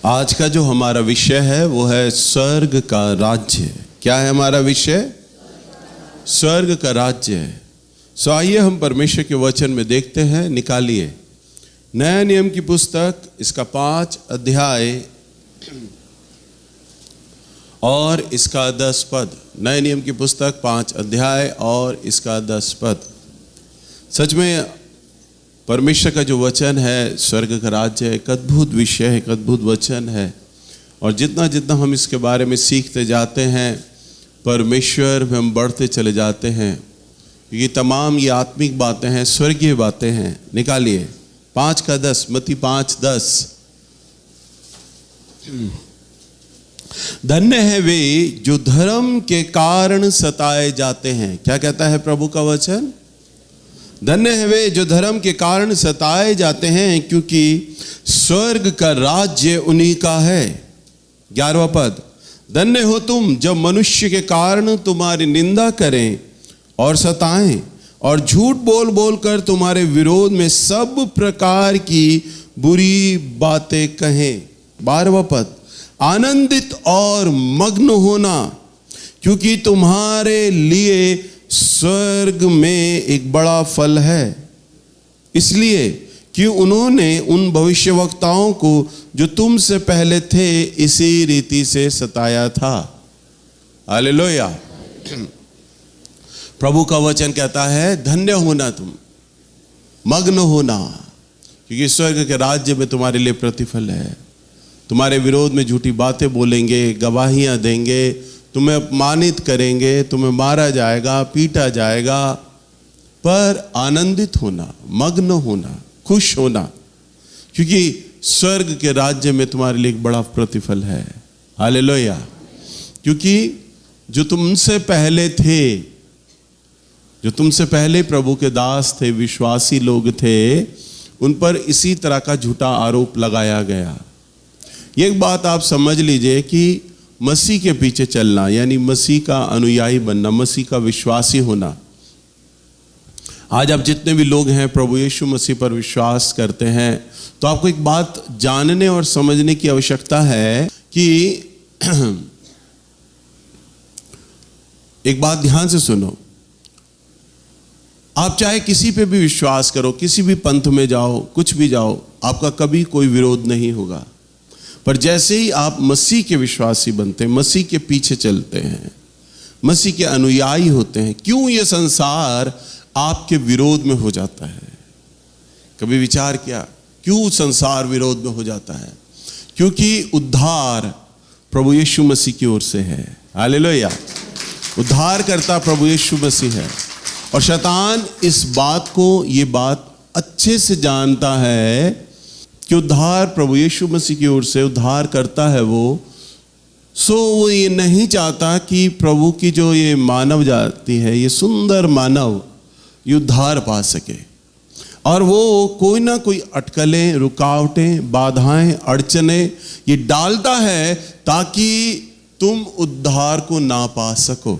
आज का जो हमारा विषय है वो है स्वर्ग का राज्य। क्या है हमारा विषय? स्वर्ग का राज्य। सो आइए हम परमेश्वर के वचन में देखते हैं। निकालिए नया नियम की पुस्तक, इसका 5 अध्याय और इसका 10 पद। नए नियम की पुस्तक 5 अध्याय और इसका 10 पद। सच में परमेश्वर का जो वचन है, स्वर्ग का राज्य, एक अद्भुत विषय है, एक अद्भुत वचन है। और जितना जितना हम इसके बारे में सीखते जाते हैं, परमेश्वर में हम बढ़ते चले जाते हैं। ये तमाम ये आत्मिक बातें हैं, स्वर्गीय बातें हैं। निकालिए 5 का 10, मत्ती 5:10। धन्य है वे जो धर्म के कारण सताए जाते हैं। क्या कहता है प्रभु का वचन? धन्य है वे जो धर्म के कारण सताए जाते हैं, क्योंकि स्वर्ग का राज्य उन्हीं का है। 11वां पद। धन्य हो तुम जब मनुष्य के कारण तुम्हारी निंदा करें और सताएं और झूठ बोल बोल कर तुम्हारे विरोध में सब प्रकार की बुरी बातें कहें। 12वां पद। आनंदित और मग्न होना, क्योंकि तुम्हारे लिए स्वर्ग में एक बड़ा फल है, इसलिए कि उन्होंने उन भविष्यवक्ताओं को जो तुमसे पहले थे इसी रीति से सताया था। हालेलुया। प्रभु का वचन कहता है धन्य होना तुम, मग्न होना, क्योंकि स्वर्ग के राज्य में तुम्हारे लिए प्रतिफल है। तुम्हारे विरोध में झूठी बातें बोलेंगे, गवाहियां देंगे, तुम्हें अपमानित करेंगे, तुम्हें मारा जाएगा, पीटा जाएगा, पर आनंदित होना, मग्न होना, खुश होना, क्योंकि स्वर्ग के राज्य में तुम्हारे लिए एक बड़ा प्रतिफल है। हालेलुया। क्योंकि जो तुमसे पहले थे, जो तुमसे पहले प्रभु के दास थे, विश्वासी लोग थे, उन पर इसी तरह का झूठा आरोप लगाया गया। ये एक बात आप समझ लीजिए कि मसीह के पीछे चलना, यानी मसीह का अनुयायी बनना, मसीह का विश्वासी होना। आज आप जितने भी लोग हैं प्रभु यीशु मसीह पर विश्वास करते हैं, तो आपको एक बात जानने और समझने की आवश्यकता है कि एक बात ध्यान से सुनो। आप चाहे किसी पे भी विश्वास करो, किसी भी पंथ में जाओ, कुछ भी जाओ, आपका कभी कोई विरोध नहीं होगा। पर जैसे ही आप मसीह के विश्वासी बनते हैं, मसीह के पीछे चलते हैं, मसीह के अनुयायी होते हैं, क्यों ये संसार आपके विरोध में हो जाता है? कभी विचार किया क्यों संसार विरोध में हो जाता है? क्योंकि उद्धार प्रभु यीशु मसीह की ओर से है। हालेलुया। उद्धार करता प्रभु यीशु मसीह है, और शैतान इस बात को, ये बात अच्छे से जानता है कि उद्धार प्रभु यीशु मसीह की ओर से उद्धार करता है वो वो ये नहीं चाहता कि प्रभु की जो ये मानव जाति है, ये सुंदर मानव, ये उद्धार पा सके। और वो कोई ना कोई अटकलें, रुकावटें, बाधाएं, अड़चने ये डालता है ताकि तुम उद्धार को ना पा सको।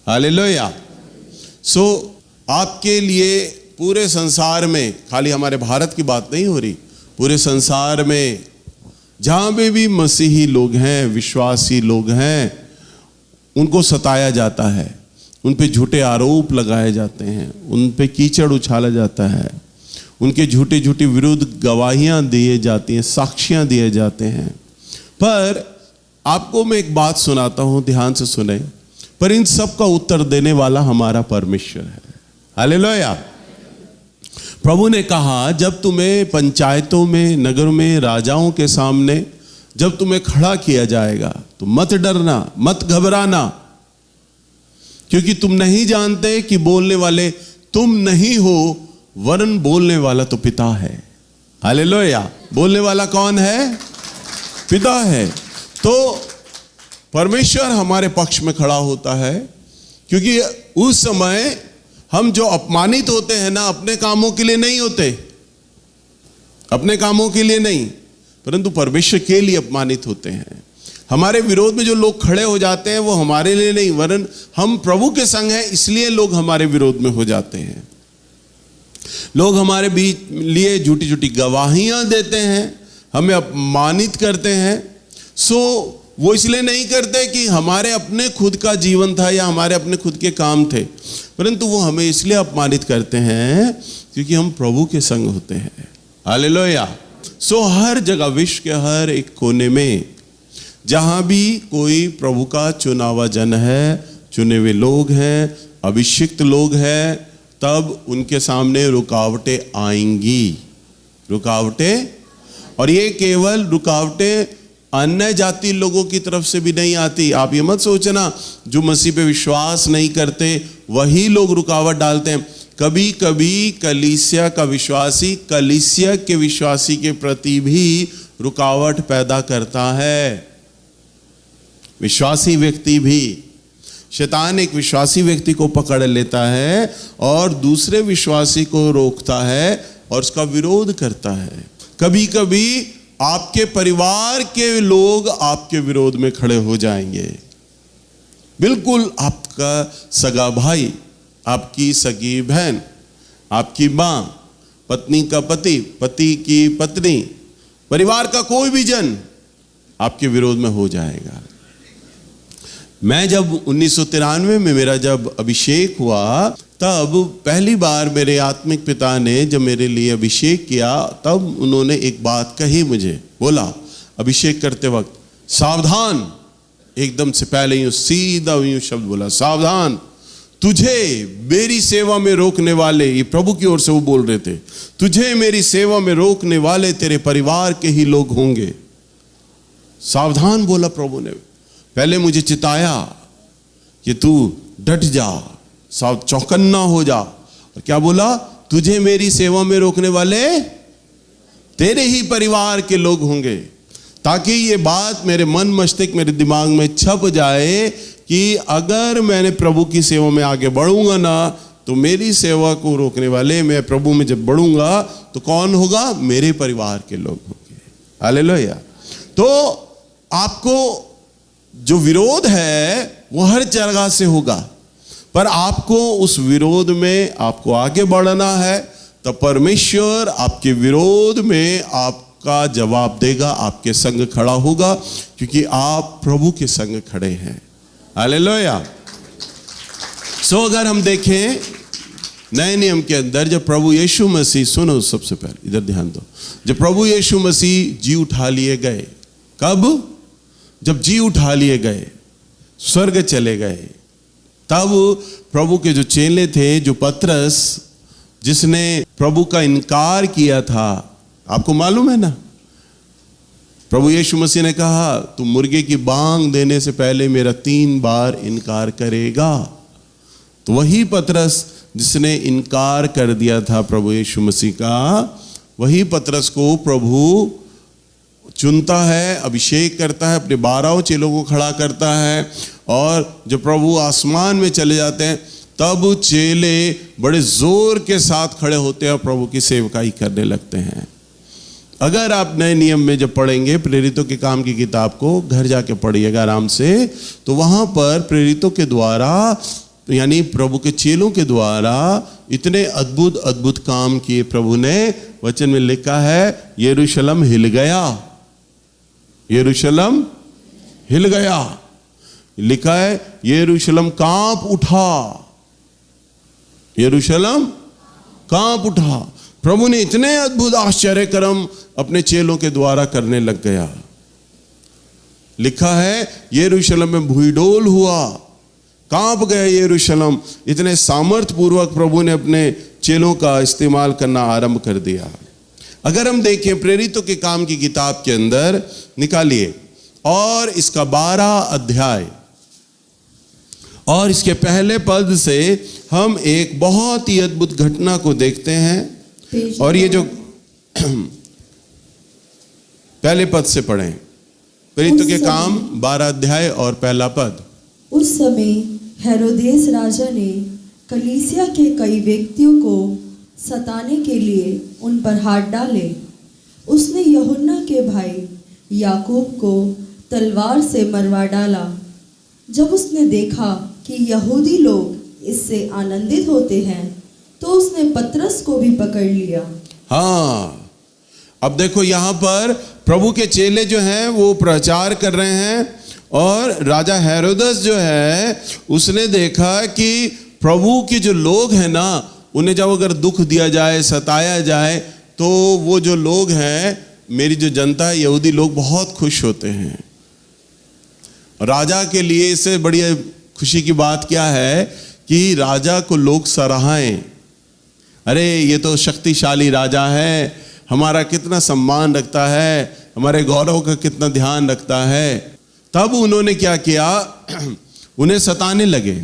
हालेलुया। आपके लिए पूरे संसार में, खाली हमारे भारत की बात नहीं हो रही, पूरे संसार में जहाँ भी मसीही लोग हैं, विश्वासी लोग हैं, उनको सताया जाता है, उन पे झूठे आरोप लगाए जाते हैं, उन पे कीचड़ उछाला जाता है, उनके झूठे झूठे विरुद्ध गवाहियाँ दिए जाती हैं, साक्ष्याँ दिए जाते हैं। पर आपको मैं एक बात सुनाता हूँ, ध्यान से सुने। पर इन सब का उत्तर देने वाला हमारा परमेश्वर है। हालेलुया। प्रभु ने कहा जब तुम्हें पंचायतों में, नगर में, राजाओं के सामने जब तुम्हें खड़ा किया जाएगा तो मत डरना, मत घबराना, क्योंकि तुम नहीं जानते कि बोलने वाले तुम नहीं हो, वरन बोलने वाला तो पिता है। हालेलुया। बोलने वाला कौन है? पिता है। तो परमेश्वर हमारे पक्ष में खड़ा होता है, क्योंकि उस समय हम जो अपमानित होते हैं ना, अपने कामों के लिए नहीं होते, अपने कामों के लिए नहीं, परंतु परमेश्वर के लिए अपमानित होते हैं। हमारे विरोध में जो लोग खड़े हो जाते हैं वो हमारे लिए नहीं, वरन हम प्रभु के संग हैं, इसलिए लोग हमारे विरोध में हो जाते हैं। लोग हमारे बीच लिए झूठी झूठी गवाहियां देते हैं, हमें अपमानित करते हैं। सो वो इसलिए नहीं करते कि हमारे अपने खुद का जीवन था या हमारे अपने खुद के काम थे, परंतु वो हमें इसलिए अपमानित करते हैं क्योंकि हम प्रभु के संग होते हैं। हालेलुया। सो हर जगह, विश्व के हर एक कोने में जहां भी कोई प्रभु का चुना हुआ जन है, चुने हुए लोग हैं, अभिषिक्त लोग हैं, तब उनके सामने रुकावटें आएंगी। रुकावटें, और ये केवल रुकावटें अन्य जाति लोगों की तरफ से भी नहीं आती। आप ये मत सोचना जो मसीह पे विश्वास नहीं करते वही लोग रुकावट डालते हैं। कभी कभी कलीसिया का विश्वासी कलीसिया के विश्वासी के प्रति भी रुकावट पैदा करता है। विश्वासी व्यक्ति भी, शैतान एक विश्वासी व्यक्ति को पकड़ लेता है और दूसरे विश्वासी को रोकता है और उसका विरोध करता है। कभी कभी आपके परिवार के लोग आपके विरोध में खड़े हो जाएंगे। बिल्कुल आपका सगा भाई, आपकी सगी बहन, आपकी मां, पत्नी का पति, पति की पत्नी, परिवार का कोई भी जन आपके विरोध में हो जाएगा। मैं जब 1993 में मेरा जब अभिषेक हुआ, तब पहली बार मेरे आत्मिक पिता ने जब मेरे लिए अभिषेक किया, तब उन्होंने एक बात कही मुझे, बोला अभिषेक करते वक्त, सावधान, एकदम से पहले यूं सीधा यूं शब्द बोला, सावधान, तुझे मेरी सेवा में रोकने वाले, ये प्रभु की ओर से वो बोल रहे थे, तुझे मेरी सेवा में रोकने वाले तेरे परिवार के ही लोग होंगे। सावधान बोला प्रभु ने। पहले मुझे चिताया कि तू डट जा, चौकन्ना हो जा, और क्या बोला, तुझे मेरी सेवा में रोकने वाले तेरे ही परिवार के लोग होंगे, ताकि ये बात मेरे मन मस्तिष्क, मेरे दिमाग में छप जाए कि अगर मैंने प्रभु की सेवा में आगे बढ़ूंगा ना, तो मेरी सेवा को रोकने वाले, मैं प्रभु में जब बढ़ूंगा तो कौन होगा, मेरे परिवार के लोग होंगे। हालेलुया। तो आपको जो विरोध है वो हर जगह से होगा, पर आपको उस विरोध में आपको आगे बढ़ना है, तो परमेश्वर आपके विरोध में आपका जवाब देगा, आपके संग खड़ा होगा, क्योंकि आप प्रभु के संग खड़े हैं। हालेलुया। सो अगर हम देखें नए नियम के अंदर, जब प्रभु यीशु मसीह, सुनो सबसे पहले इधर ध्यान दो, जब प्रभु यीशु मसीह जी उठा लिए गए, कब, जब जी उठा लिए गए, स्वर्ग चले गए, तब प्रभु के जो चेले थे, जो पतरस, जिसने प्रभु का इनकार किया था, आपको मालूम है ना, प्रभु यीशु मसीह ने कहा तू मुर्गे की बांग देने से पहले मेरा 3 बार इनकार करेगा। तो वही पतरस जिसने इनकार कर दिया था प्रभु यीशु मसीह का, वही पतरस को प्रभु चुनता है, अभिषेक करता है, अपने 12 चेलों को खड़ा करता है, और जब प्रभु आसमान में चले जाते हैं तब चेले बड़े जोर के साथ खड़े होते हैं और प्रभु की सेवकाई करने लगते हैं। अगर आप नए नियम में जब पढ़ेंगे प्रेरितों के काम की किताब को, घर जाके पढ़िएगा आराम से, तो वहाँ पर प्रेरितों के द्वारा, यानी प्रभु के चेलों के द्वारा इतने अद्भुत अद्भुत काम किए प्रभु ने। वचन में लिखा है यरूशलेम हिल गया, यरूशलेम हिल गया, लिखा है यरूशलेम कांप उठा, यरूशलेम कांप उठा। प्रभु ने इतने अद्भुत आश्चर्य कर्म अपने चेलों के द्वारा करने लग गया। लिखा है यरूशलेम में भूईडोल हुआ, कांप गए यरूशलेम। इतने सामर्थ्य पूर्वक प्रभु ने अपने चेलों का इस्तेमाल करना आरंभ कर दिया। अगर हम देखें प्रेरितों के काम की किताब के अंदर, निकालिए, और इसका 12 अध्याय और इसके पहले पद से हम एक बहुत ही अद्भुत घटना को देखते हैं। और ये जो पहले पद से पढ़ें, प्रेरितों के काम 12 अध्याय और पहला पद। उस समय हेरोदेस राजा ने कलीसिया के कई व्यक्तियों को सताने के लिए उन पर हाथ डाले। उसने यूहन्ना के भाई याकूब को तलवार से मरवा डाला। जब उसने देखा कि यहूदी लोग इससे आनंदित होते हैं, तो उसने पतरस को भी पकड़ लिया। हाँ, अब देखो यहाँ पर प्रभु के चेले जो हैं वो प्रचार कर रहे हैं, और राजा हेरोदस जो है उसने देखा कि प्रभु के जो लोग हैं ना, उन्हें जब अगर दुख दिया जाए, सताया जाए, तो वो जो लोग हैं, मेरी जो जनता है, यहूदी लोग बहुत खुश होते हैं। राजा के लिए इससे बड़ी खुशी की बात क्या है कि राजा को लोग सराहें, अरे ये तो शक्तिशाली राजा है, हमारा कितना सम्मान रखता है, हमारे गौरव का कितना ध्यान रखता है। तब उन्होंने क्या किया, उन्हें सताने लगे।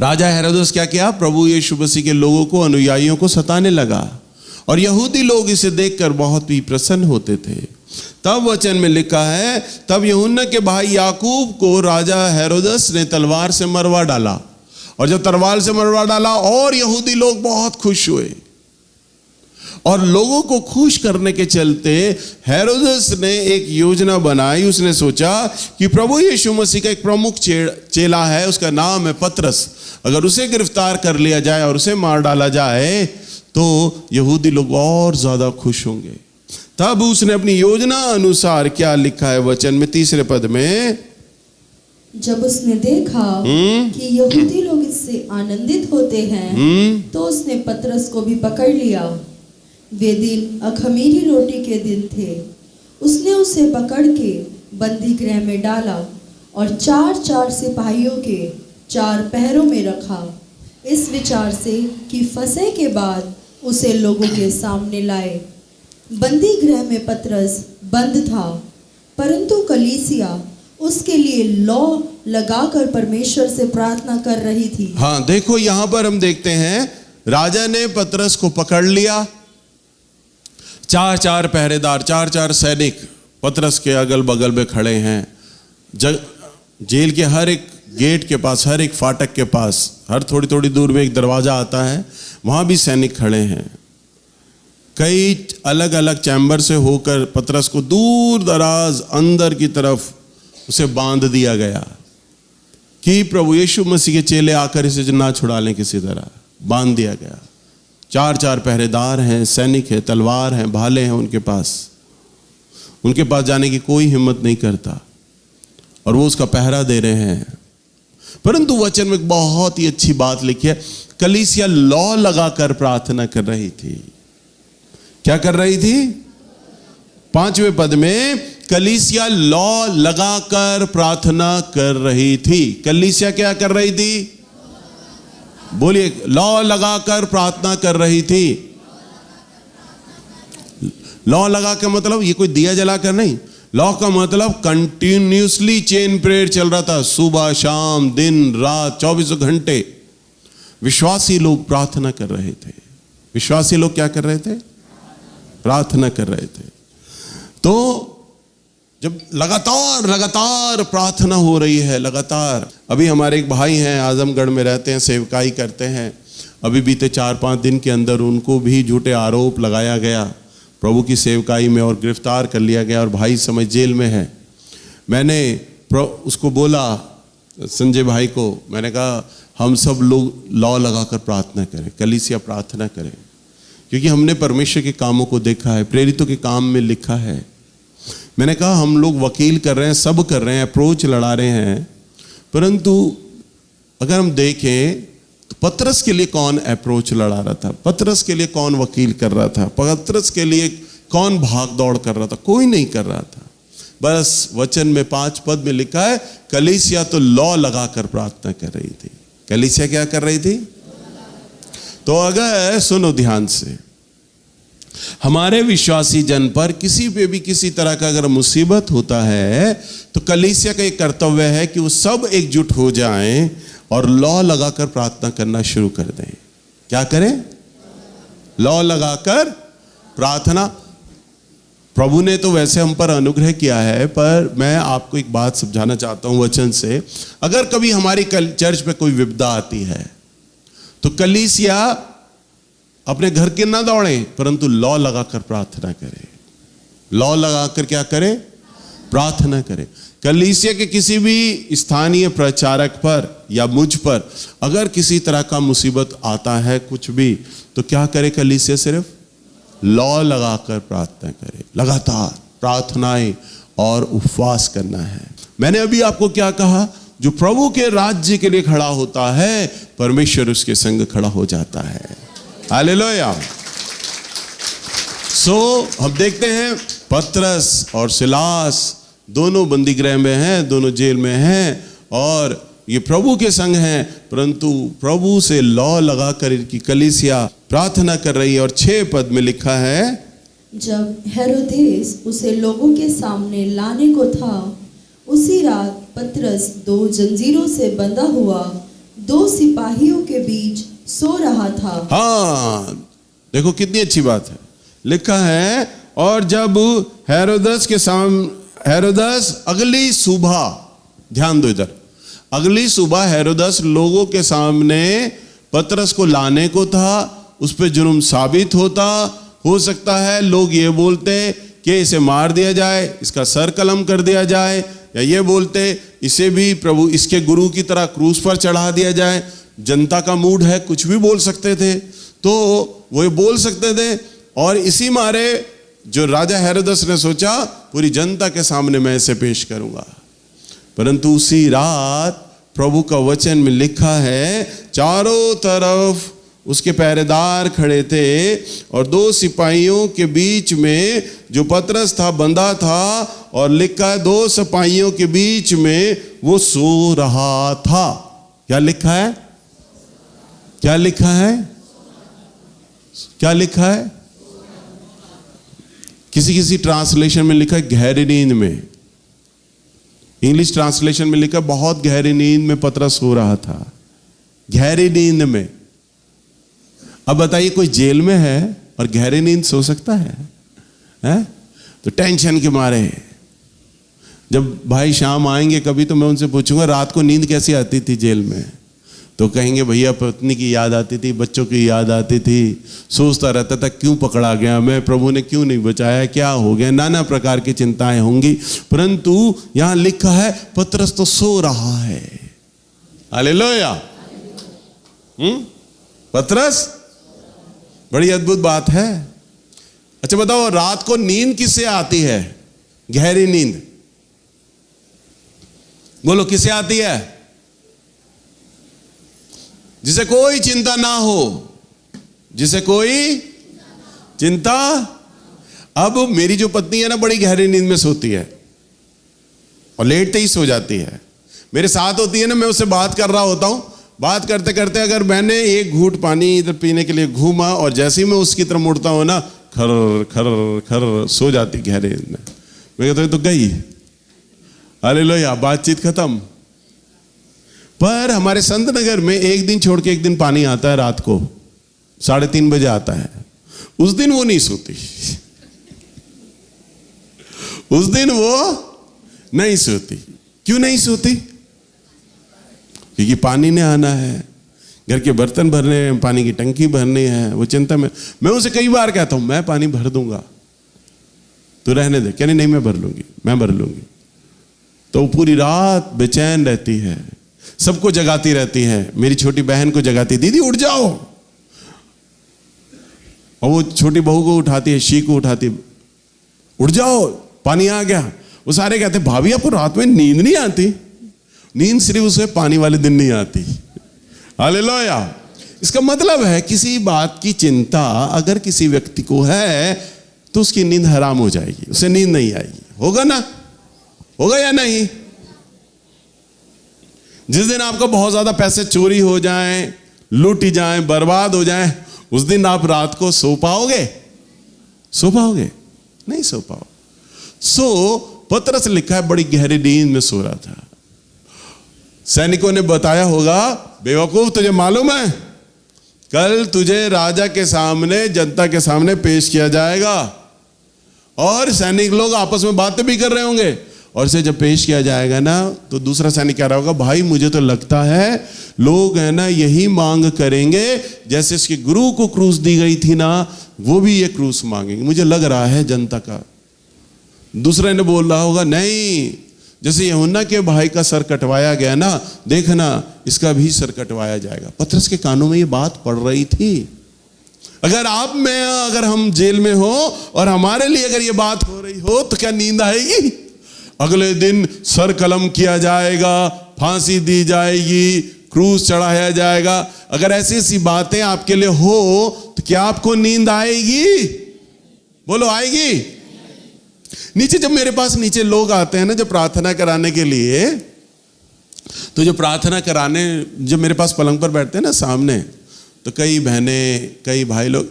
राजा हेरोदेस क्या किया, प्रभु यीशु मसीह के लोगों को, अनुयायियों को सताने लगा, और यहूदी लोग इसे देखकर बहुत ही प्रसन्न होते थे। तब वचन में लिखा है, तब यूहन्ना के भाई याकूब को राजा हेरोदेस ने तलवार से मरवा डाला, और जब तलवार से मरवा डाला और यहूदी लोग बहुत खुश हुए। और लोगों को खुश करने के चलते हेरोदेस ने एक योजना बनाई। उसने सोचा कि प्रभु यीशु मसीह का एक प्रमुख चेला है, उसका नाम है पतरस, अगर उसे गिरफ्तार कर लिया जाए और उसे मार डाला जाए तो यहूदी लोग और ज्यादा खुश होंगे। तब उसने अपनी योजना अनुसार क्या लिखा है वचन में 3 पद में, जब उसने देखा कि यहूदी लोग इससे आनंदित होते हैं, तो उसने पतरस को भी पकड़ लिया। वे दिन अखमीरी रोटी के दिन थे। उसने उसे पकड़ के बंदी गृह में डाला और 4-4 सिपाहियों के 4 पहरों में रखा, इस विचार से कि फंसे के बाद उसे लोगों के सामने लाए। बंदी गृह में पतरस बंद था, परंतु कलीसिया उसके लिए लौ लगाकर परमेश्वर से प्रार्थना कर रही थी। हाँ, देखो यहां पर हम देखते हैं, राजा ने पतरस को पकड़ लिया, 4-4 पहरेदार, 4-4 सैनिक पतरस के अगल बगल में खड़े हैं। जेल के हर एक गेट के पास, हर एक फाटक के पास, हर थोड़ी थोड़ी दूर में एक दरवाजा आता है, वहां भी सैनिक खड़े हैं। कई अलग अलग चैम्बर से होकर पतरस को दूर दराज अंदर की तरफ उसे बांध दिया गया कि प्रभु यीशु मसीह के चेले आकर इसे ना छुड़ा लें, किसी तरह बांध दिया गया। 4-4 पहरेदार हैं, सैनिक है, तलवार हैं, भाले हैं उनके पास जाने की कोई हिम्मत नहीं करता, और वो उसका पहरा दे रहे हैं। परंतु वचन में एक बहुत ही अच्छी बात लिखी है, कलीसिया लौ लगाकर प्रार्थना कर रही थी। क्या कर रही थी? 5वें पद में, कलीसिया लौ लगाकर प्रार्थना कर रही थी। कलीसिया क्या कर रही थी? बोलिए, लौ लगाकर प्रार्थना कर रही थी। लौ लगा के मतलब ये कोई दिया जलाकर नहीं, लौ का मतलब कंटिन्यूसली चेन प्रेयर चल रहा था, सुबह शाम दिन रात 24 घंटे विश्वासी लोग प्रार्थना कर रहे थे। विश्वासी लोग क्या कर रहे थे? प्रार्थना कर रहे थे। तो जब लगातार प्रार्थना हो रही है, लगातार, अभी हमारे एक भाई हैं, आजमगढ़ में रहते हैं, सेवकाई करते हैं, अभी बीते 4-5 दिन के अंदर उनको भी झूठे आरोप लगाया गया प्रभु की सेवकाई में, और गिरफ्तार कर लिया गया, और भाई समय जेल में है। मैंने उसको बोला, संजय भाई को, मैंने कहा हम सब लोग लौ लगाकर प्रार्थना करें, कलीसिया प्रार्थना करें, क्योंकि हमने परमेश्वर के कामों को देखा है, प्रेरितों के काम में लिखा है। मैंने कहा हम लोग वकील कर रहे हैं, सब कर रहे हैं, अप्रोच लड़ा रहे हैं, परंतु अगर हम देखें तो पतरस के लिए कौन अप्रोच लड़ा रहा था? पतरस के लिए कौन वकील कर रहा था? पतरस के लिए कौन भाग दौड़ कर रहा था? कोई नहीं कर रहा था। बस वचन में 5 पद में लिखा है, कलीसिया तो लौ लगाकर प्रार्थना कर रही थी। कलीसिया क्या कर रही थी? तो अगर सुनो ध्यान से, हमारे विश्वासी जन पर किसी पे भी किसी तरह का अगर मुसीबत होता है, तो कलीसिया का एक कर्तव्य है कि वो सब एकजुट हो जाएं और लौ लगाकर प्रार्थना करना शुरू कर दें। क्या करें? लौ लगाकर प्रार्थना। प्रभु ने तो वैसे हम पर अनुग्रह किया है, पर मैं आपको एक बात समझाना चाहता हूं वचन से। अगर कभी हमारी चर्च पे कोई विपदा आती है, तो कलीसिया अपने घर के ना दौड़े, परंतु लौ लगाकर प्रार्थना करें। लौ लगाकर क्या करें? प्रार्थना करें। कलीसिया के किसी भी स्थानीय प्रचारक पर या मुझ पर अगर किसी तरह का मुसीबत आता है, कुछ भी, तो क्या करे कलीसिया? सिर्फ लौ लगाकर प्रार्थना करें, लगातार प्रार्थनाएं और उपवास करना है। मैंने अभी आपको क्या कहा, जो प्रभु के राज्य के लिए खड़ा होता है परमेश्वर उसके संग खड़ा हो जाता है। हालेलुया। हम देखते हैं पतरस और सिलास दोनों बंदी गृह में हैं, दोनों जेल में हैं और ये प्रभु के संग हैं, परंतु प्रभु से लौ लगाकर इनकी कलीसिया प्रार्थना कर रही है। और 6 पद में लिखा है, जब हेरोदेस उसे लोगों के सामने लाने को था, उसी रात पतरस 2 जंजीरों से बंधा हुआ 2 सिपाहियों के बीच सो रहा था। हाँ, देखो कितनी अच्छी बात है। लिखा है, और जब हेरोदस अगली सुबह, ध्यान दो इधर, अगली सुबह हेरोदस लोगों के सामने पतरस को लाने को था, उस पे जुर्म साबित होता। हो सकता है लोग ये बोलते कि इसे मार दिया जाए, इसका सर कलम कर दिया जाए, या ये बोलते इसे भी प्रभु इसके गुरु की तरह क्रूस पर चढ़ा दिया जाए। जनता का मूड है, कुछ भी बोल सकते थे, तो वो ये बोल सकते थे। और इसी मारे जो राजा हेरोदस ने सोचा, पूरी जनता के सामने मैं इसे पेश करूंगा। परंतु उसी रात प्रभु का वचन में लिखा है, चारों तरफ उसके पहरेदार खड़े थे और 2 सिपाहियों के बीच में जो पतरस था बंधा था, और लिखा है 2 सिपाहियों के बीच में वो सो रहा था। क्या लिखा है? क्या लिखा है? क्या लिखा है? किसी ट्रांसलेशन में लिखा है गहरी नींद में। इंग्लिश ट्रांसलेशन में लिखा बहुत गहरी नींद में पतरस सो रहा था, गहरी नींद में। अब बताइए, कोई जेल में है और गहरी नींद सो सकता है? तो टेंशन के मारे, जब भाई शाम आएंगे कभी तो मैं उनसे पूछूंगा रात को नींद कैसी आती थी जेल में, तो कहेंगे भैया पत्नी की याद आती थी, बच्चों की याद आती थी, सोचता रहता था क्यों पकड़ा गया मैं, प्रभु ने क्यों नहीं बचाया, क्या हो गया, नाना प्रकार की चिंताएं होंगी। परंतु यहां लिखा है पतरस तो सो रहा है। हालेलुया। पतरस, बड़ी अद्भुत बात है। अच्छा बताओ, रात को नींद किससे आती है? गहरी नींद बोलो किससे आती है? जिसे कोई चिंता ना हो, जिसे कोई चिंता। अब मेरी जो पत्नी है ना, बड़ी गहरी नींद में सोती है और लेटते ही सो जाती है। मेरे साथ होती है ना, मैं उससे बात कर रहा होता हूं, बात करते करते अगर मैंने एक घूंट पानी इधर पीने के लिए घूमा और जैसे ही मैं उसकी तरफ मुड़ता हूं ना, खर खर खर सो जाती गहरे नींद में। मैं कहता हूं तो गई, हालेलुया, बातचीत खत्म। पर हमारे संत नगर में एक दिन छोड़ के एक दिन पानी आता है, रात को 3:30 बजे आता है। उस दिन वो नहीं सोती, उस दिन वो नहीं सोती। क्यों नहीं सोती? क्योंकि पानी ने आना है, घर के बर्तन भरने हैं, पानी की टंकी भरनी है, वो चिंता में। मैं उसे कई बार कहता हूं मैं पानी भर दूंगा, तो रहने दे। कहने नहीं, मैं भर लूंगी, मैं भर लूंगी। तो वो पूरी रात बेचैन रहती है, सबको जगाती रहती है। मेरी छोटी बहन को जगाती, दीदी उठ जाओ, और वो छोटी बहू को उठाती है, शी को उठाती, उठ जाओ पानी आ गया। वो सारे कहते भाभी आपको रात में नींद नहीं आती? नींद सिर्फ उसे पानी वाले दिन नहीं आती। हालेलुया। इसका मतलब है किसी बात की चिंता अगर किसी व्यक्ति को है तो उसकी नींद हराम हो जाएगी, उसे नींद नहीं आएगी। होगा ना? होगा या नहीं? जिस दिन आपको बहुत ज्यादा पैसे चोरी हो जाएं, लूट जाएं, बर्बाद हो जाएं, उस दिन आप रात को सो पाओगे? सो पाओगे? नहीं सो पाओ। पतरस लिखा है बड़ी गहरी नींद में सो रहा था। सैनिकों ने बताया होगा, बेवकूफ तुझे मालूम है कल तुझे राजा के सामने, जनता के सामने पेश किया जाएगा। और सैनिक लोग आपस में बातें भी कर रहे होंगे, और इसे जब पेश किया जाएगा ना, तो दूसरा सैनिक कह रहा होगा, भाई मुझे तो लगता है लोग है ना यही मांग करेंगे जैसे इसके गुरु को क्रूस दी गई थी ना, वो भी ये क्रूस मांगेंगे, मुझे लग रहा है जनता का। दूसरे ने बोल रहा होगा, नहीं, जैसे यूहन्ना के भाई का सर कटवाया गया ना, देखना इसका भी सर कटवाया जाएगा। पतरस के कानों में ये बात पड़ रही थी। अगर अगर हम जेल में हो और हमारे लिए अगर ये बात हो रही हो तो क्या नींद आएगी? अगले दिन सर कलम किया जाएगा, फांसी दी जाएगी, क्रूस चढ़ाया जाएगा। अगर ऐसी ऐसी बातें आपके लिए हो तो क्या आपको नींद आएगी? बोलो, आएगी? नीचे जब मेरे पास नीचे लोग आते हैं ना, जब प्रार्थना कराने के लिए, तो जो प्रार्थना कराने जब मेरे पास पलंग पर बैठते हैं ना सामने, तो कई बहनें, कई भाई लोग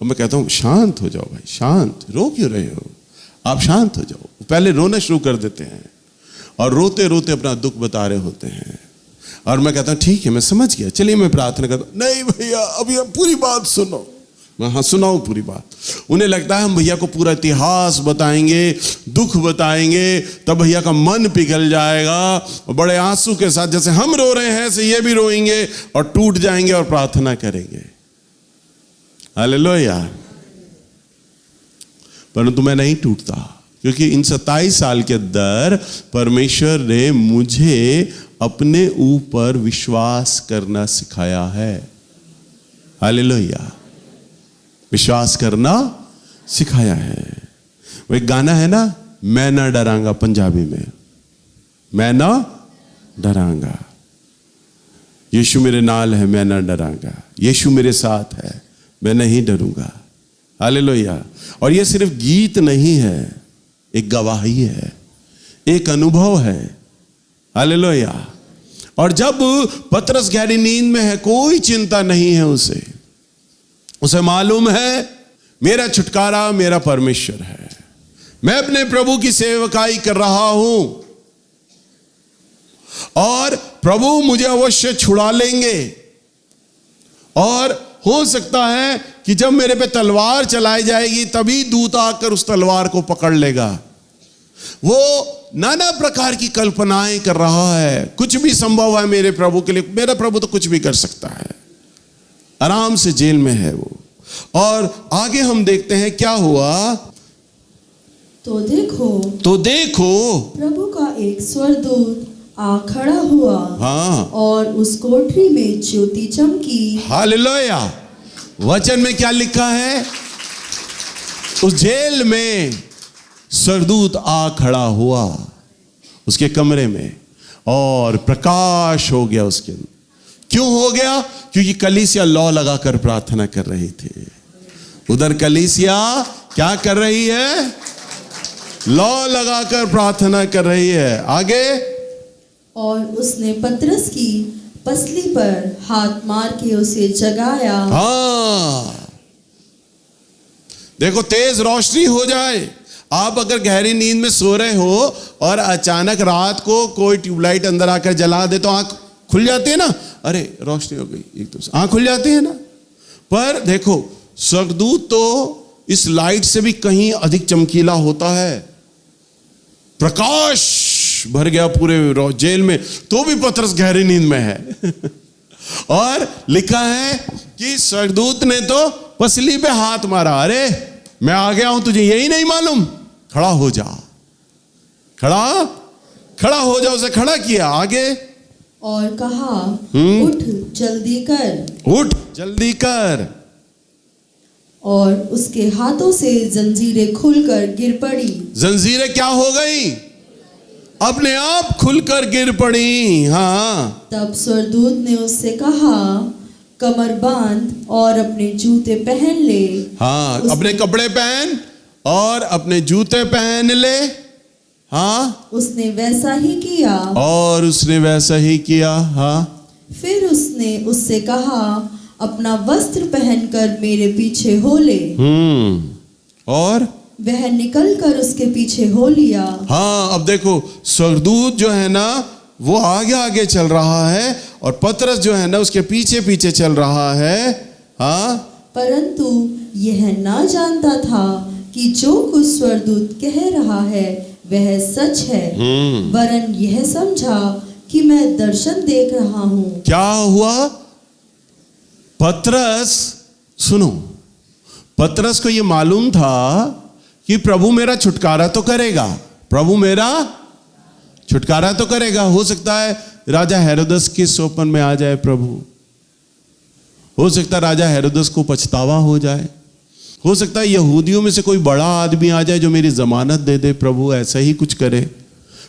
और मैं कहता हूं शांत हो जाओ भाई, शांत, रो क्यों रहे हो? आप शांत हो जाओ। पहले रोना शुरू कर देते हैं और रोते रोते अपना दुख बता रहे होते हैं। और मैं कहता हूं ठीक है, मैं समझ गया, चलिए मैं प्रार्थना करता हूं। नहीं भैया, अभी आप पूरी बात सुनो। मैं हाँ सुनाऊं पूरी बात। उन्हें लगता है हम भैया को पूरा इतिहास बताएंगे, दुख बताएंगे, तब भैया का मन पिघल जाएगा और बड़े आंसू के साथ जैसे हम रो रहे हैं ऐसे ये भी रोएंगे और टूट जाएंगे और प्रार्थना करेंगे। हालेलुया। परंतु मैं नहीं टूटता, क्योंकि इन 27 साल के अंदर परमेश्वर ने मुझे अपने ऊपर विश्वास करना सिखाया है। हालेलुया। विश्वास करना सिखाया है। वो एक गाना है ना, मैं ना डरांगा, पंजाबी में, मैं ना डरांगा, यीशु मेरे नाल है, मैं ना डरांगा, यीशु मेरे साथ है, मैं नहीं डरूंगा। हालेलुया। और ये सिर्फ गीत नहीं है, एक गवाही है, एक अनुभव है। हालेलुया। और जब पतरस गहरी नींद में है, कोई चिंता नहीं है उसे मालूम है मेरा छुटकारा मेरा परमेश्वर है, मैं अपने प्रभु की सेवकाई कर रहा हूं और प्रभु मुझे अवश्य छुड़ा लेंगे। और हो सकता है कि जब मेरे पे तलवार चलाई जाएगी तभी दूत आकर उस तलवार को पकड़ लेगा। वो नाना प्रकार की कल्पनाएं कर रहा है, कुछ भी संभव है मेरे प्रभु के लिए। मेरा प्रभु तो कुछ भी कर सकता है। आराम से जेल में है वो। और आगे हम देखते हैं क्या हुआ। तो देखो प्रभु का एक स्वर्गदूत आ खड़ा हुआ, हाँ, और उस कोठरी में ज्योति चमकी। हालेलुया। वचन में क्या लिखा है? उस जेल में स्वर्गदूत आ खड़ा हुआ उसके कमरे में और प्रकाश हो गया उसके अंदर। क्यों हो गया? क्योंकि कलीसिया लौ लगाकर प्रार्थना कर रही थी। उधर कलीसिया क्या कर रही है? लौ लगाकर प्रार्थना कर रही है। आगे, और उसने पतरस की पसली पर हाथ मार के उसे जगाया। हाँ, देखो, तेज रोशनी हो जाए। आप अगर गहरी नींद में सो रहे हो और अचानक रात को कोई ट्यूबलाइट अंदर आकर जला दे तो आंख खुल जाती है ना, अरे रोशनी हो गई, एक तो आंख खुल जाती है ना। पर देखो, स्वर्गदूत तो इस लाइट से भी कहीं अधिक चमकीला होता है। प्रकाश भर गया पूरे जेल में, तो भी पतरस गहरी नींद में है। और लिखा है कि स्वर्गदूत ने तो पसली पे हाथ मारा। अरे मैं आ गया हूं, तुझे यही नहीं मालूम? खड़ा हो जा, खड़ा हो जा। उसे खड़ा किया। आगे, और कहा, उठ जल्दी कर, उठ जल्दी कर। और उसके हाथों से जंजीरें खुलकर गिर पड़ी। जंजीरें क्या हो गई? अपने आप खुलकर गिर पड़ी। हाँ। तब स्वर्गदूत ने उससे कहा, कमर बांध और अपने जूते पहन ले। हाँ, अपने कपड़े पहन और अपने जूते पहन ले। हाँ, उसने वैसा ही किया। और उसने वैसा ही किया। हाँ। फिर उसने उससे कहा, अपना वस्त्र पहनकर मेरे पीछे हो ले। और वह निकलकर उसके पीछे हो लिया। हाँ, अब देखो, स्वर्गदूत जो है ना वो आगे आगे चल रहा है और पतरस जो है ना उसके पीछे पीछे चल रहा है। हाँ, परंतु यह ना जानता था कि जो कुछ स्वर्गदूत कह रहा है वह सच है, वरन यह समझा कि मैं दर्शन देख रहा हूं। क्या हुआ? पतरस, सुनो, पतरस को यह मालूम था कि प्रभु मेरा छुटकारा तो करेगा, प्रभु मेरा छुटकारा तो करेगा। हो सकता है राजा हेरोदस के सोपन में आ जाए प्रभु, हो सकता है राजा हेरोदस को पछतावा हो जाए, हो सकता है यहूदियों में से कोई बड़ा आदमी आ जाए जो मेरी जमानत दे दे, प्रभु ऐसा ही कुछ करे।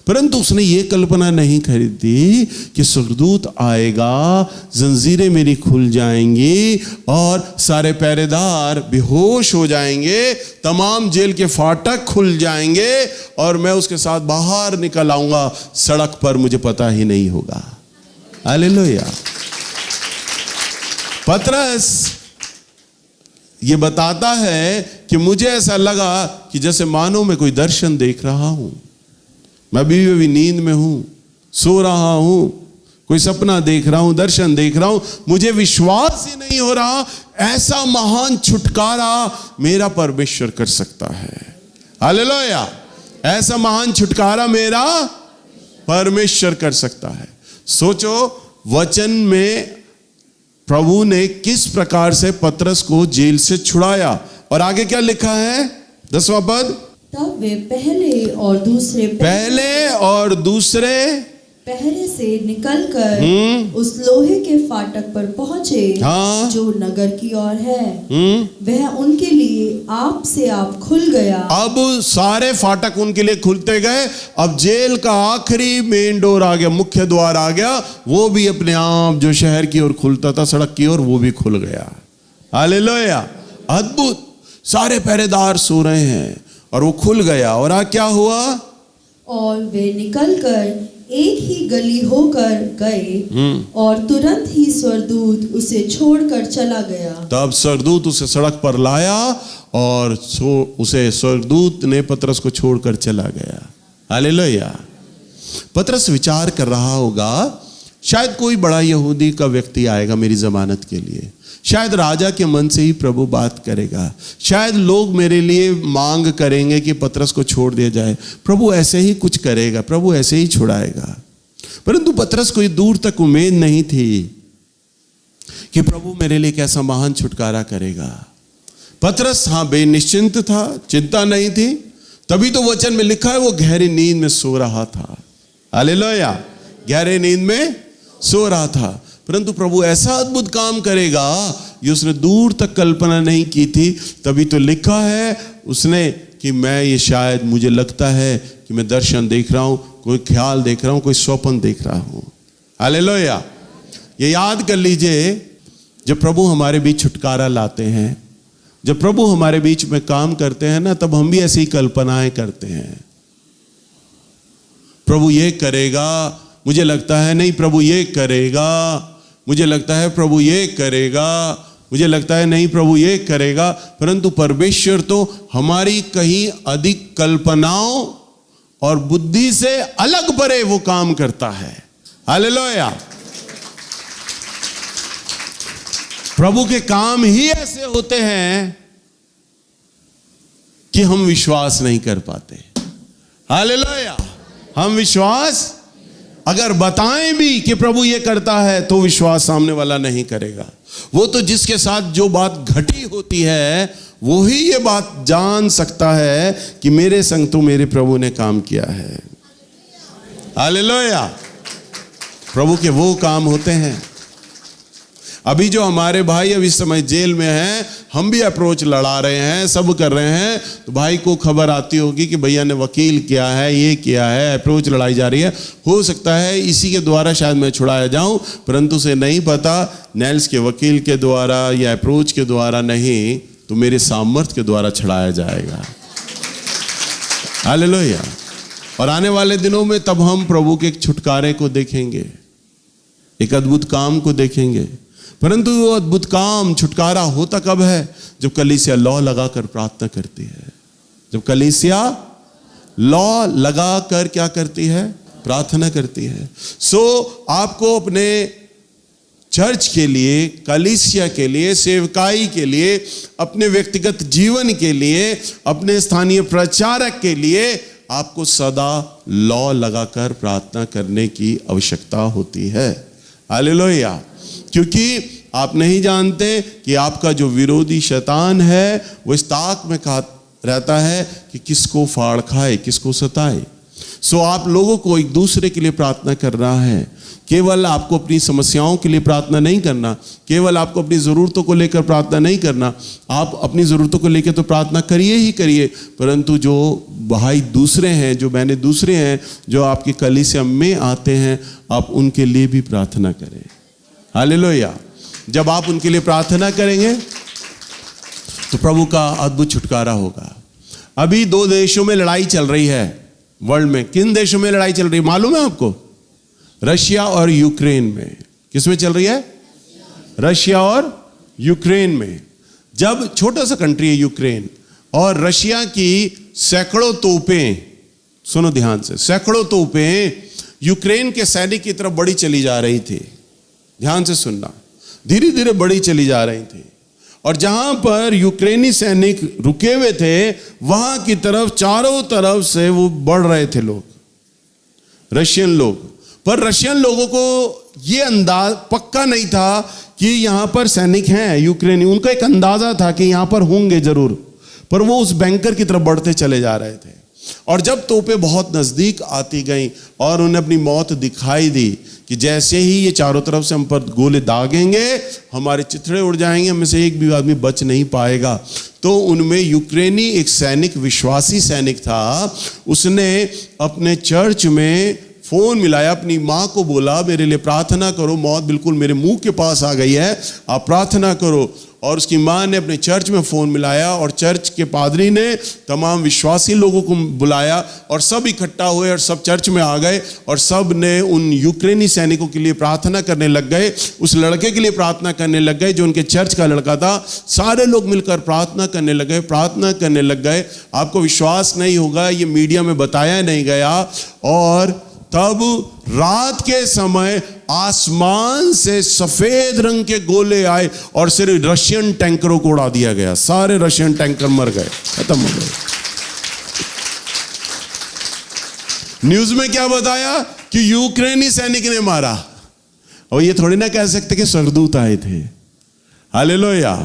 परंतु उसने ये कल्पना नहीं खरीदी कि स्वर्गदूत आएगा, जंजीरें मेरी खुल जाएंगी और सारे पहरेदार बेहोश हो जाएंगे, तमाम जेल के फाटक खुल जाएंगे और मैं उसके साथ बाहर निकल आऊंगा, सड़क पर मुझे पता ही नहीं होगा। हालेलुया। पतरस ये बताता है कि मुझे ऐसा लगा कि जैसे मानो मैं कोई दर्शन देख रहा हूं, मैं अभी नींद में हूं, सो रहा हूं, कोई सपना देख रहा हूं, दर्शन देख रहा हूं, मुझे विश्वास ही नहीं हो रहा ऐसा महान छुटकारा मेरा परमेश्वर कर सकता है। हालेलुया। ऐसा महान छुटकारा मेरा परमेश्वर कर सकता है। सोचो वचन में प्रभु ने किस प्रकार से पतरस को जेल से छुड़ाया, और आगे क्या लिखा है 10वां पद, तब वे पहले और दूसरे पहरे से निकलकर उस लोहे के फाटक पर पहुंचे, हाँ, जो नगर की ओर है। वह उनके लिए आप से आप खुल गया। अब सारे फाटक उनके लिए खुलते गए। अब जेल का आखिरी मेन डोर आ गया, मुख्य द्वार आ गया, वो भी अपने आप जो शहर की ओर खुलता था, सड़क की ओर, वो भी खुल गया। हालेलुया। अद्भुत। सारे पहरेदार सो रहे हैं और वो खुल गया। और आज क्या हुआ, और वे निकलकर एक ही गली होकर गए और तुरंत ही स्वर्गदूत उसे छोड़कर चला गया। तब स्वर्गदूत उसे सड़क पर लाया और उसे स्वर्गदूत ने पतरस को छोड़कर चला गया। हालेलुया। पतरस विचार कर रहा होगा, शायद कोई बड़ा यहूदी का व्यक्ति आएगा मेरी जमानत के लिए, शायद राजा के मन से ही प्रभु बात करेगा, शायद लोग मेरे लिए मांग करेंगे कि पतरस को छोड़ दिया जाए, प्रभु ऐसे ही कुछ करेगा, प्रभु ऐसे ही छुड़ाएगा। परंतु पतरस को दूर तक उम्मीद नहीं थी कि प्रभु मेरे लिए कैसा महान छुटकारा करेगा। पतरस हाँ बेनिश्चिंत था, चिंता नहीं थी, तभी तो वचन में लिखा है वो गहरी नींद में सो रहा था। हालेलुया। गहरे नींद में सो रहा था। परंतु प्रभु ऐसा अद्भुत काम करेगा ये उसने दूर तक कल्पना नहीं की थी। तभी तो लिखा है उसने कि मैं ये शायद, मुझे लगता है कि मैं दर्शन देख रहा हूं, कोई ख्याल देख रहा हूं, कोई स्वप्न देख रहा हूं। हालेलुया। ये याद कर लीजिए, जब प्रभु हमारे बीच छुटकारा लाते हैं, जब प्रभु हमारे बीच में काम करते हैं ना, तब हम भी ऐसी कल्पनाएं करते हैं, प्रभु ये करेगा, मुझे लगता है नहीं प्रभु ये करेगा, मुझे लगता है प्रभु ये करेगा, मुझे लगता है नहीं प्रभु ये करेगा। परंतु परमेश्वर तो हमारी कहीं अधिक कल्पनाओं और बुद्धि से अलग परे वो काम करता है। हालेलुया। प्रभु के काम ही ऐसे होते हैं कि हम विश्वास नहीं कर पाते। हालेलुया। हम विश्वास अगर बताएं भी कि प्रभु ये करता है तो विश्वास सामने वाला नहीं करेगा। वो तो जिसके साथ जो बात घटी होती है वो ही ये बात जान सकता है कि मेरे संग तो मेरे प्रभु ने काम किया है। हालेलुया। प्रभु के वो काम होते हैं। अभी जो हमारे भाई अब इस समय जेल में हैं, हम भी अप्रोच लड़ा रहे हैं, सब कर रहे हैं, तो भाई को खबर आती होगी कि भैया ने वकील किया है, ये किया है, अप्रोच लड़ाई जा रही है। हो सकता है इसी के द्वारा शायद मैं छुड़ाया जाऊं, परंतु उसे नहीं पता नेल्स के वकील के द्वारा या अप्रोच के द्वारा नहीं, तो मेरे सामर्थ्य के द्वारा छुड़ाया जाएगा। हालेलुया। और आने वाले दिनों में तब हम प्रभु के छुटकारे को देखेंगे, एक अद्भुत काम को देखेंगे। परंतु वो अद्भुत काम, छुटकारा होता कब है? जब कलीसिया लौ लगाकर प्रार्थना करती है। जब कलीसिया लौ लगाकर क्या करती है? प्रार्थना करती है। आपको अपने चर्च के लिए, कलीसिया के लिए, सेवकाई के लिए, अपने व्यक्तिगत जीवन के लिए, अपने स्थानीय प्रचारक के लिए आपको सदा लौ लगाकर प्रार्थना करने की आवश्यकता होती है। हालेलुया। क्योंकि आप नहीं जानते कि आपका जो विरोधी शैतान है वो इस ताक में रहता है कि किसको फाड़ खाए, किसको सताए। आप लोगों को एक दूसरे के लिए प्रार्थना कर रहा है केवल आपको अपनी समस्याओं के लिए प्रार्थना नहीं करना, केवल आपको अपनी ज़रूरतों को लेकर प्रार्थना नहीं करना। आप अपनी ज़रूरतों को लेकर तो प्रार्थना करिए ही करिए, परंतु जो भाई दूसरे हैं, जो बहनें दूसरे हैं, जो आपकी कलीसिया में आते हैं, आप उनके लिए भी प्रार्थना करें। हालेलुया। जब आप उनके लिए प्रार्थना करेंगे तो प्रभु का अद्भुत छुटकारा होगा। अभी 2 देशों में लड़ाई चल रही है वर्ल्ड में। किन देशों में लड़ाई चल रही है मालूम है आपको? रशिया और यूक्रेन में। किस में चल रही है? रशिया और यूक्रेन में। जब छोटा सा कंट्री है यूक्रेन, और रशिया की सैकड़ों तोपें, सुनो ध्यान से, सैकड़ों तोपें यूक्रेन के सैनिक की तरफ बढ़ी चली जा रही थी। ध्यान से सुनना, धीरे धीरे बढ़ी चली जा रही थी, और जहां पर यूक्रेनी सैनिक रुके हुए थे वहां की तरफ चारों तरफ से वो बढ़ रहे थे लोग, रशियन लोग। पर रशियन लोगों को ये अंदाज पक्का नहीं था कि यहां पर सैनिक हैं यूक्रेनी। उनका एक अंदाजा था कि यहां पर होंगे जरूर, पर वो उस बैंकर की तरफ बढ़ते चले जा रहे थे। और जब तोपें बहुत नजदीक आती गईं और उन्हें अपनी मौत दिखाई दी कि जैसे ही ये चारों तरफ से हम पर गोले दागेंगे हमारे चिथड़े उड़ जाएंगे, हमें से एक भी आदमी बच नहीं पाएगा, तो उनमें यूक्रेनी एक सैनिक, विश्वासी सैनिक था, उसने अपने चर्च में फोन मिलाया, अपनी माँ को बोला मेरे लिए प्रार्थना करो, मौत बिल्कुल मेरे मुंह के पास आ गई है, आप प्रार्थना करो। और उसकी माँ ने अपने चर्च में फ़ोन मिलाया और चर्च के पादरी ने तमाम विश्वासी लोगों को बुलाया और सब इकट्ठा हुए और सब चर्च में आ गए और सब ने उन यूक्रेनी सैनिकों के लिए प्रार्थना करने लग गए, उस लड़के के लिए प्रार्थना करने लग गए जो उनके चर्च का लड़का था। सारे लोग मिलकर प्रार्थना करने लग गए, प्रार्थना करने लग गए। आपको विश्वास नहीं होगा, ये मीडिया में बताया नहीं गया। और तब रात के समय आसमान से सफेद रंग के गोले आए और सिर्फ रशियन टैंकरों को उड़ा दिया गया। सारे रशियन टैंकर मर गए, खत्म हो गए। न्यूज में क्या बताया कि यूक्रेनी सैनिक ने मारा, और ये थोड़ी ना कह सकते कि स्वर्गदूत आए थे। हालेलुया।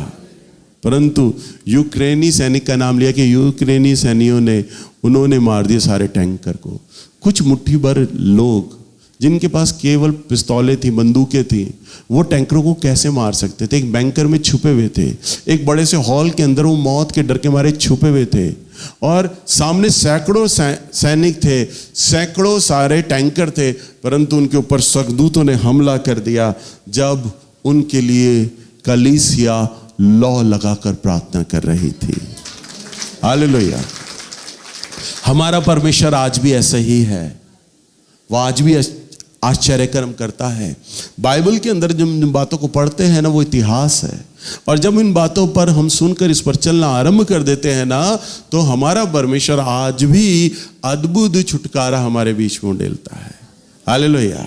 परंतु यूक्रेनी सैनिक का नाम लिया कि यूक्रेनी सैनिकों ने, उन्होंने मार दिए सारे टैंकर को। कुछ मुट्ठी भर लोग जिनके पास केवल पिस्तौलें थी, बंदूकें थी, वो टैंकरों को कैसे मार सकते थे? एक बैंकर में छुपे हुए थे, एक बड़े से हॉल के अंदर वो मौत के डर के मारे छुपे हुए थे, और सामने सैकड़ों सैनिक थे, सैकड़ों सारे टैंकर थे, परंतु उनके ऊपर स्वर्गदूतों ने हमला कर दिया जब उनके लिए कलीसिया लौ लगाकर प्रार्थना कर रही थी। हालेलुया। हमारा परमेश्वर आज भी ऐसा ही है, वो आज भी आश्चर्य कर्म करता है। बाइबल के अंदर जिन बातों को पढ़ते हैं ना, वो इतिहास है, और जब इन बातों पर हम सुनकर इस पर चलना आरंभ कर देते हैं ना, तो हमारा परमेश्वर आज भी अद्भुत छुटकारा हमारे बीच में उंडेलता है। हालेलुया।